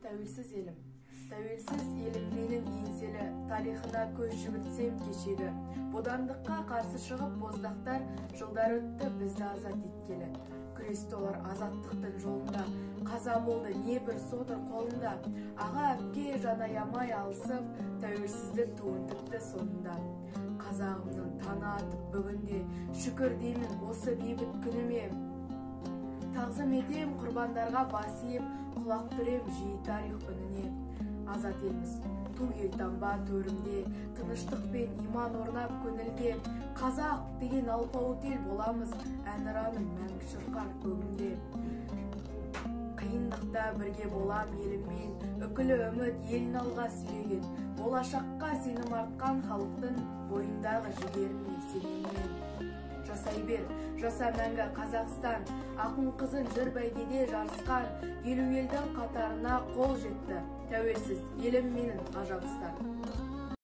тәуелсіз елім. Тәуелсіз елім менің еңселі, тарихына көз жүгіртсем кешегі. Бодандыққа қарсы шығып боздақтар, жылдар өтті бізді азат еткелі. Күресті олар азаттықтың жолында, қаза болды небір содыр қолында. Аға әпке жан аямай алысып, тәуелсіздік туын тікті сонында. Қазағымның таны атып бүгінде, шүкір деймін осы бейбіт күніме. Тағзым етем құрбандарға бас иіп, құлақ түрем жиі тарих үніне. Азат елміз, ту елтаңба төрімде, тыныштық пен иман орнап көңілге. Қазақ деген алпауыт ел боламыз, әнұраным мәңгі шырқар көгімде. Қиындықта бірге болам еліммен, үкілі үміт елін алға сүйреген. Болашаққа сенім артқан халықтың бойындағы жігеріне сенеммен. Жасай бер, жаса мәңгі Қазақстан, ақын қызын жыр бәйгеде жарысқан, елу елдің қатарына қол жетті. Тәуелсіз елім менің ғажапстан.